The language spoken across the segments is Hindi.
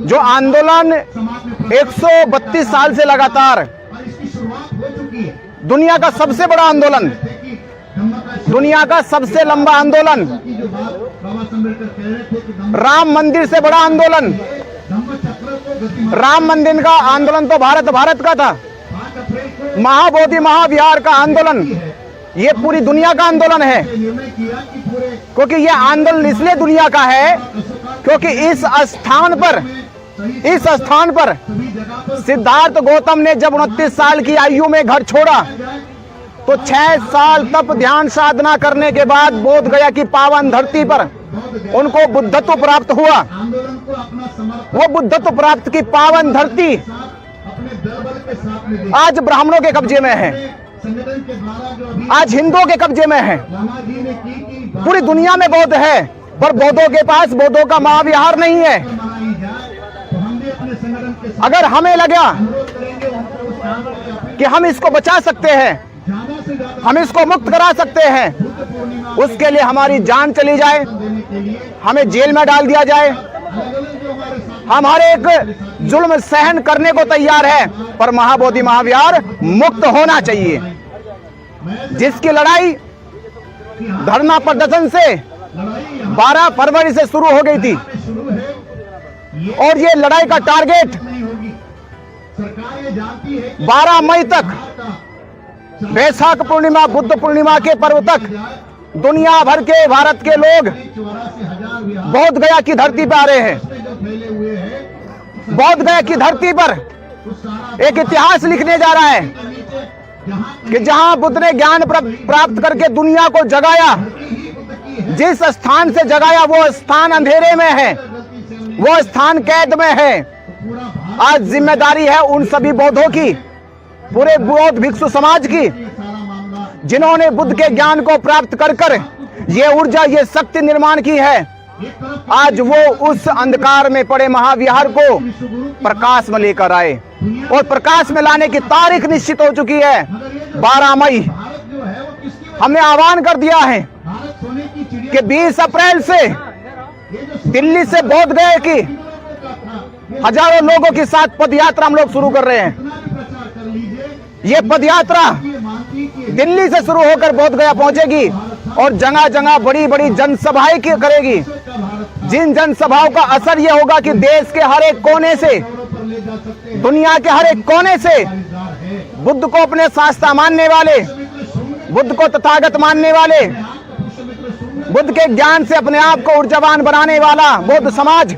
जो आंदोलन 132 साल से लगातार दुनिया का सबसे बड़ा आंदोलन, दुनिया का सबसे लंबा आंदोलन, राम मंदिर से बड़ा आंदोलन। राम मंदिर का आंदोलन तो भारत का था। महाबोधि महाविहार का आंदोलन ये पूरी दुनिया का आंदोलन है, क्योंकि ये आंदोलन इसलिए दुनिया का है क्योंकि इस स्थान पर सिद्धार्थ गौतम ने जब 29 साल की आयु में घर छोड़ा तो 6 साल तप ध्यान साधना करने के बाद बोध गया की पावन धरती पर उनको बुद्धत्व प्राप्त हुआ। वो बुद्धत्व प्राप्त की पावन धरती आज ब्राह्मणों के कब्जे में है, आज हिंदुओं के कब्जे में है। पूरी दुनिया में बौद्ध है, पर बौद्धों के पास बौद्धों का महाविहार नहीं है। अगर हमें लगा कि हम इसको बचा सकते हैं, हम इसको मुक्त करा सकते हैं, उसके लिए हमारी जान चली जाए, हमें जेल में डाल दिया जाए, हम हर एक जुल्म सहन करने को तैयार है, पर महाबोधि महाविहार मुक्त होना चाहिए। जिसकी लड़ाई धरना प्रदर्शन से 12 फरवरी से शुरू हो गई थी और ये लड़ाई का टारगेट 12 मई तक, वैशाख पूर्णिमा बुद्ध पूर्णिमा के पर्व तक दुनिया भर के भारत के लोग बोध गया की धरती पर आ रहे हैं। बोध गया की धरती पर एक इतिहास लिखने जा रहा है कि जहां बुद्ध ने ज्ञान प्राप्त करके दुनिया को जगाया, जिस स्थान से जगाया वो स्थान अंधेरे में है, वो स्थान कैद में है। आज जिम्मेदारी है उन सभी बौद्धों की, पूरे बौद्ध भिक्षु समाज की, जिन्होंने बुद्ध के ज्ञान को प्राप्त कर ये ऊर्जा, ये शक्ति निर्माण की है। आज वो उस अंधकार में पड़े महाविहार को प्रकाश में लेकर आए और प्रकाश में लाने की तारीख निश्चित हो चुकी है 12 मई। हमने आह्वान कर दिया है कि 20 अप्रैल से दिल्ली से बोध गया की हजारों लोगों के साथ पदयात्रा हम लोग शुरू कर रहे हैं। ये पदयात्रा दिल्ली से शुरू होकर बोध गया पहुंचेगी और जगह जगह बड़ी बड़ी जनसभाएं करेगी। जिन जनसभाओं का असर ये होगा कि देश के हर एक कोने से, दुनिया के हर एक कोने से बुद्ध को अपने शास्त्रा मानने वाले, बुद्ध को तथागत मानने वाले, बुद्ध के ज्ञान से अपने आप को ऊर्जावान बनाने वाला बौद्ध समाज,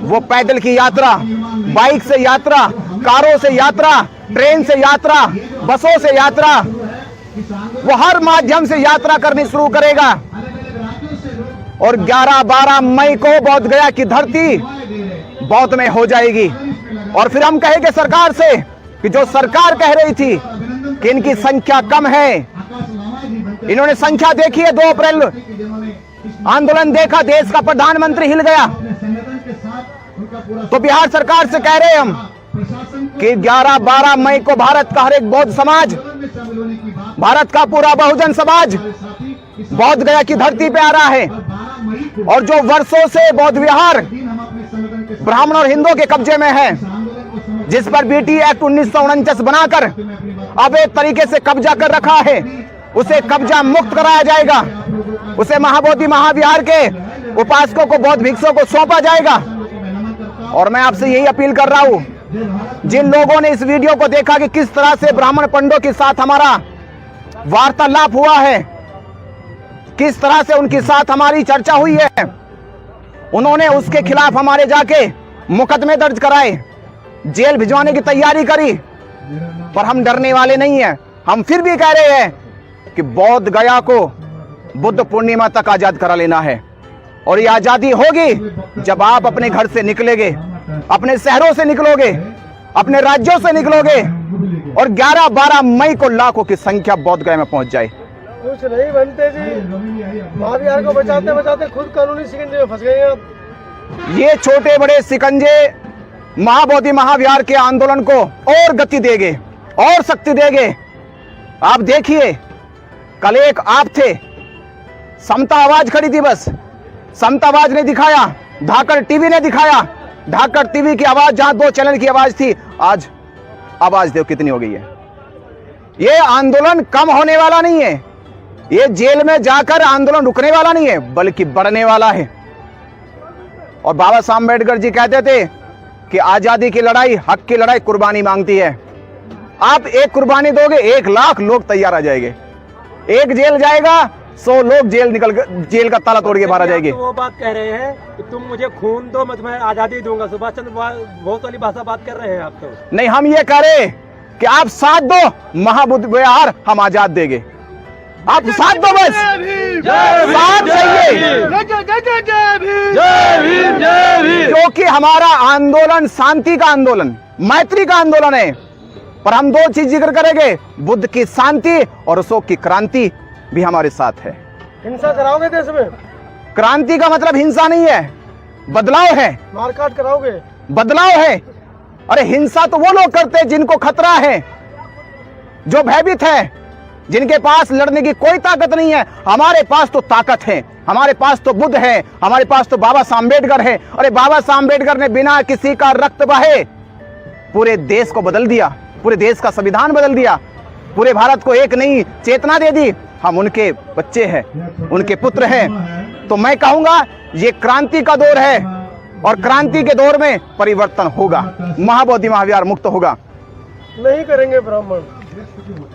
वो पैदल की यात्रा, बाइक से यात्रा, कारों से यात्रा, ट्रेन से यात्रा, बसों से यात्रा, वो हर माध्यम से यात्रा करनी शुरू करेगा। और 11-12 मई को बोध गया की धरती बौद्ध में हो जाएगी। और फिर हम कहेंगे सरकार से कि जो सरकार कह रही थी कि इनकी संख्या कम है, इन्होंने संख्या देखी है। 2 अप्रैल आंदोलन देखा, देश का प्रधानमंत्री हिल गया। तो बिहार सरकार से कह रहे हैं हम कि 11-12 मई को भारत का हर एक बौद्ध समाज, भारत का पूरा बहुजन समाज बोध गया की धरती पे आ रहा है। और जो वर्षों से बौद्ध विहार ब्राह्मण और हिंदुओं के कब्जे में है, जिस पर बीटी एक्ट 1949 बनाकर अब एक तरीके से कब्जा कर रखा है, उसे कब्जा मुक्त कराया जाएगा। उसे महाबोधि महाविहार के उपासकों को, बौद्ध भिक्षुओं को सौंपा जाएगा। और मैं आपसे यही अपील कर रहा हूं, जिन लोगों ने इस वीडियो को देखा कि किस तरह से ब्राह्मण पंडितों के साथ हमारा वार्तालाप हुआ है, किस तरह से उनके साथ हमारी चर्चा हुई है, उन्होंने उसके खिलाफ हमारे जाके मुकदमे दर्ज कराए, जेल भिजवाने की तैयारी करी। पर हम डरने वाले नहीं हैं। हम फिर भी कह रहे हैं कि बोध गया को बुद्ध पूर्णिमा तक आजाद करा लेना है। और ये आजादी होगी जब आप अपने घर से निकलेंगे, अपने शहरों से निकलोगे, अपने राज्यों से निकलोगे और 11-12 मई को लाखों की संख्या बोध गया में पहुंच जाए। कुछ नहीं बनते जी, महाविहार को बचाते बचाते खुद कानूनी शिकंजे में फंस गए हैं आप। ये छोटे बड़े शिकंजे महाबोधि महाविहार के आंदोलन को और गति देंगे और शक्ति देंगे। आप देखिए, कल एक आप थे, समता आवाज खड़ी थी, बस समता आवाज ने दिखाया, धाकड़ टीवी ने दिखाया ढाकर टीवी की आवाज, जहां 2 चैनल की आवाज थी, आज आवाज देखो कितनी हो गई है। ये आंदोलन कम होने वाला नहीं है, ये जेल में जाकर आंदोलन रुकने वाला नहीं है, बल्कि बढ़ने वाला है। और बाबा साहब अम्बेडकर जी कहते थे कि आजादी की लड़ाई, हक की लड़ाई कुर्बानी मांगती है। आप एक कुर्बानी दोगे, 1 लाख लोग तैयार आ जाएंगे। एक जेल जाएगा, 100 लोग जेल का ताला तोड़ के बाहर आ जाएंगे। तो वो बात कह रहे हैं कि तुम मुझे खून दो, मैं तुम्हें आजादी दूंगा। सुभाष चंद्र बहुत वाली भाषा बात कर रहे हैं आप तो। नहीं, हम ये कह रहे कि आप साथ दो, महाबुद्ध विहार हम आजाद देंगे। आप साथ दो, बस साथ चाहिए, क्योंकि हमारा आंदोलन शांति का आंदोलन, मैत्री का आंदोलन है। पर हम 2 चीज जिक्र करेंगे, बुद्ध की शांति और अशोक की क्रांति भी हमारे साथ है। हिंसा कराओगे देश में? क्रांति का मतलब हिंसा नहीं है, बदलाव है। मारकाट कराओगे? बदलाव है। अरे हिंसा तो वो लोग करते हैं जिनको खतरा है, जो भयभीत है, जिनके पास लड़ने की कोई ताकत नहीं है। हमारे पास तो ताकत है, हमारे पास तो बुद्ध है, हमारे पास तो बाबा साहब अम्बेडकर है। अरे बाबा साहब अम्बेडकर ने बिना किसी का रक्त बहे पूरे देश को बदल दिया, पूरे देश का संविधान बदल दिया, पूरे भारत को एक नई चेतना दे दी। हम उनके बच्चे हैं, उनके पुत्र हैं। तो मैं कहूंगा ये क्रांति का दौर है, और क्रांति के दौर में परिवर्तन होगा, महाबोधि महाविहार मुक्त होगा। नहीं करेंगे ब्राह्मण,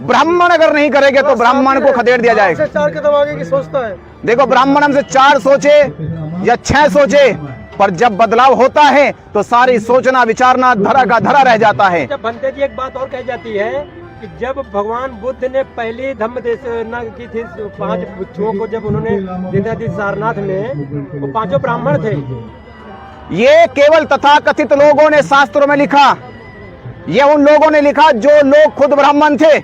ब्राह्मण अगर नहीं करेंगे तो ब्राह्मण को खदेड़ दिया जाएगा। 4 कदम आगे की सोचता है। देखो, ब्राह्मण हमसे 4 सोचे या 6 सोचे, पर जब बदलाव होता है तो सारी सोचना विचारना धरा का धरा रह जाता है। जब बनते जी एक बात और कही जाती है कि जब भगवान बुद्ध ने पहली धम्म देशना की थी 5 भिक्षुओं को, जब उन्होंने दिया थी सारनाथ में, वो 5 ब्राह्मण थे। ये केवल तथाकथित लोगों ने शास्त्रों में लिखा, ये उन लोगों ने लिखा जो लोग खुद ब्राह्मण थे।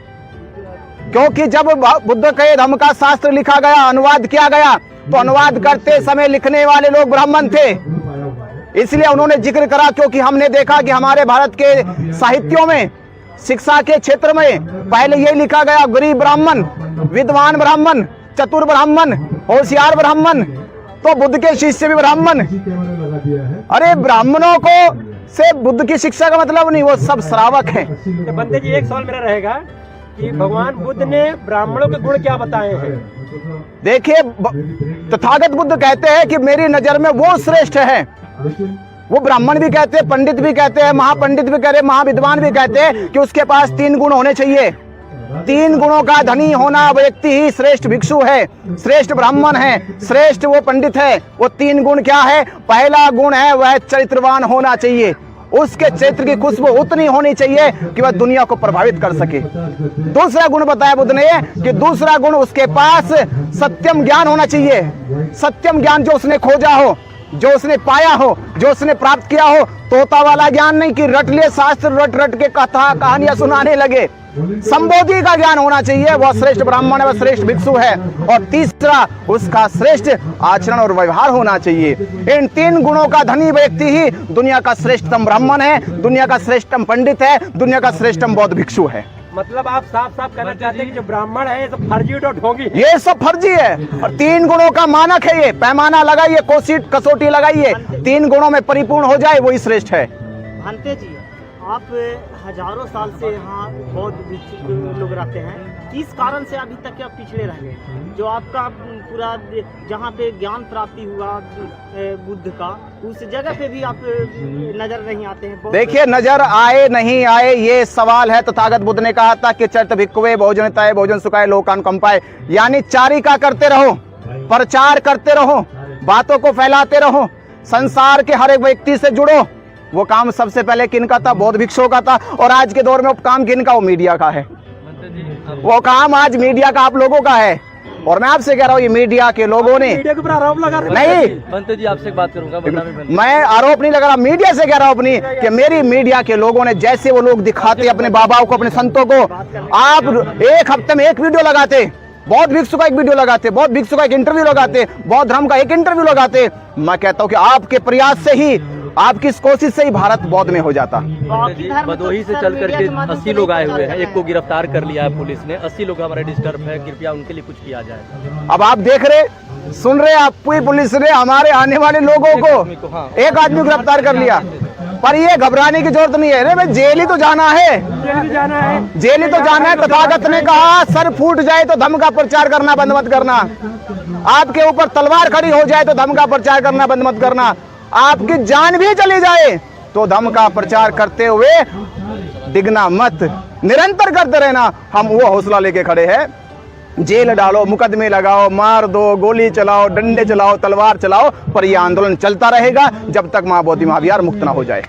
क्योंकि जब बुद्ध के धम्म का शास्त्र लिखा गया, अनुवाद किया गया, तो अनुवाद करते समय लिखने वाले लोग ब्राह्मण थे, इसलिए उन्होंने जिक्र करा। क्योंकि हमने देखा कि हमारे भारत के साहित्यों में, शिक्षा के क्षेत्र में पहले ये लिखा गया, गरीब ब्राह्मण, विद्वान ब्राह्मण, चतुर ब्राह्मण, होशियार ब्राह्मण, तो बुद्ध के शिष्य भी ब्राह्मण। अरे ब्राह्मणों को से बुद्ध की शिक्षा का मतलब नहीं, वो सब श्रावक हैं। तो बंदे जी एक सवाल मेरा रहेगा कि भगवान बुद्ध ने ब्राह्मणों के गुण क्या बताए हैं? देखिए, तथागत बुद्ध कहते हैं कि मेरी नजर में वो श्रेष्ठ है। वो ब्राह्मण भी कहते हैं, पंडित भी कहते हैं, महापंडित भी कह रहे, महाविद्वान भी कहते हैं कि उसके पास 3 गुण होने चाहिए। 3 गुणों का धनी होना व्यक्ति ही श्रेष्ठ भिक्षु है, श्रेष्ठ ब्राह्मण है, श्रेष्ठ वो पंडित है। वो 3 गुण क्या है? पहला गुण है वह चरित्रवान होना चाहिए, उसके चरित्र की खुशबू उतनी होनी चाहिए कि वह दुनिया को प्रभावित कर सके। दूसरा गुण बताया बुद्ध ने कि दूसरा गुण उसके पास सत्यम ज्ञान होना चाहिए। सत्यम ज्ञान जो उसने खोजा हो, जो उसने पाया हो, जो उसने प्राप्त किया हो, तोता वाला ज्ञान नहीं कि रट लिए शास्त्र, रट रट के कथा कहानियां सुनाने लगे। संबोधि का ज्ञान होना चाहिए, वह श्रेष्ठ ब्राह्मण है, वह श्रेष्ठ भिक्षु है। और तीसरा उसका श्रेष्ठ आचरण और व्यवहार होना चाहिए। इन 3 गुणों का धनी व्यक्ति ही दुनिया का श्रेष्ठतम ब्राह्मण है, दुनिया का श्रेष्ठतम पंडित है, दुनिया का श्रेष्ठतम बौद्ध भिक्षु है। मतलब आप साफ साफ कहना चाहते हैं कि जो ब्राह्मण है ये सब फर्जी और ढोंगी, ये सब फर्जी है। और 3 गुणों का मानक है, ये पैमाना लगाइए, कसौटी लगाइए, 3 गुणों में परिपूर्ण हो जाए वही श्रेष्ठ है। भांते जी, आप हजारों साल से यहाँ बौद्ध भिक्षु लोग रहते हैं, किस कारण से अभी तक आप पिछड़े रह गए? जो आपका पूरा जहाँ पे ज्ञान प्राप्ति हुआ बुद्ध का, उस जगह पे भी आप नजर नहीं आते हैं। देखिए, नजर आए नहीं आए ये सवाल है। तथागत बुद्ध ने कहा था कि चरित भिक्खवे भोजनताय भोजन सुखाय लोकान कंपाय, यानी चारिका करते रहो, प्रचार करते रहो, बातों को फैलाते रहो, संसार के हर एक व्यक्ति से जुड़ो। वो काम सबसे पहले किनका था? बौद्ध भिक्षुओं का था। और आज के दौर में वो काम किनका? वो मीडिया का है। वो काम आज मीडिया का आप लोगों का है। और मैं आपसे कह रहा हूँ, ये मीडिया के लोगों ने मीडिया के ऊपर आरोप लगा रहे नहीं, बनते जी आपसे बात करूंगा, मैं आरोप नहीं लगा रहा, मीडिया से कह रहा हूँ अपनी, कि मेरी मीडिया के लोगों ने जैसे वो लोग दिखाते अपने बाबाओं को, अपने संतों को, आप एक हफ्ते में एक वीडियो लगाते, बौद्ध भिक्षु का एक वीडियो लगाते, बौद्ध भिक्षु का एक इंटरव्यू लगाते, बौद्ध धर्म का एक इंटरव्यू लगाते। मैं कहता हूँ कि आपके प्रयास से ही, आपकी इस कोशिश से ही भारत बौद्ध में हो जाता। भदोही से चल करके 80 लोग आए हुए हैं, एक को गिरफ्तार कर लिया है पुलिस ने। 80 लोग हमारे डिस्टर्ब है, कृपया उनके लिए कुछ किया जाए। अब आप देख रहे, सुन रहे, आप पूरी पुलिस ने हमारे आने वाले लोगों को एक आदमी गिरफ्तार कर लिया। पर ये घबराने की जरूरत नहीं है। अरे भाई जेल ही तो जाना है, जेल ही तो जाना है। तथागत ने कहा सर फूट जाए तो धर्म का प्रचार करना बंद मत करना, आपके ऊपर तलवार खड़ी हो जाए तो धर्म का प्रचार करना बंद मत करना, आपकी जान भी चली जाए तो धर्म का प्रचार करते हुए डिगना मत, निरंतर करते रहना। हम वो हौसला लेके खड़े हैं। जेल डालो, मुकदमे लगाओ, मार दो, गोली चलाओ, डंडे चलाओ, तलवार चलाओ, पर यह आंदोलन चलता रहेगा जब तक मां बोधि महाविहार मुक्त ना हो जाए।